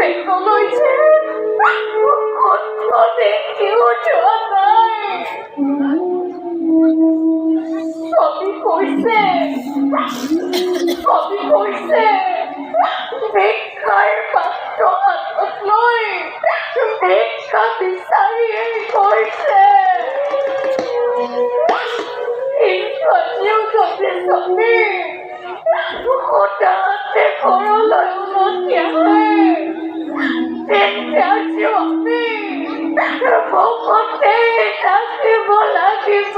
বেতন হৈছে ক'ত দেখিও যোৱা নাই। ছবি কৈছে ভিক্ষাৰ পাত্ৰ হাতত লৈ ভিক্ষা বিচাৰিয়েই গৈছে। কিন্তু আজিও যদি ছবি সদাতে ঘৰলৈ উলটি আহে তেতিয়া ছবি ভকতে ডাকিব লাগিব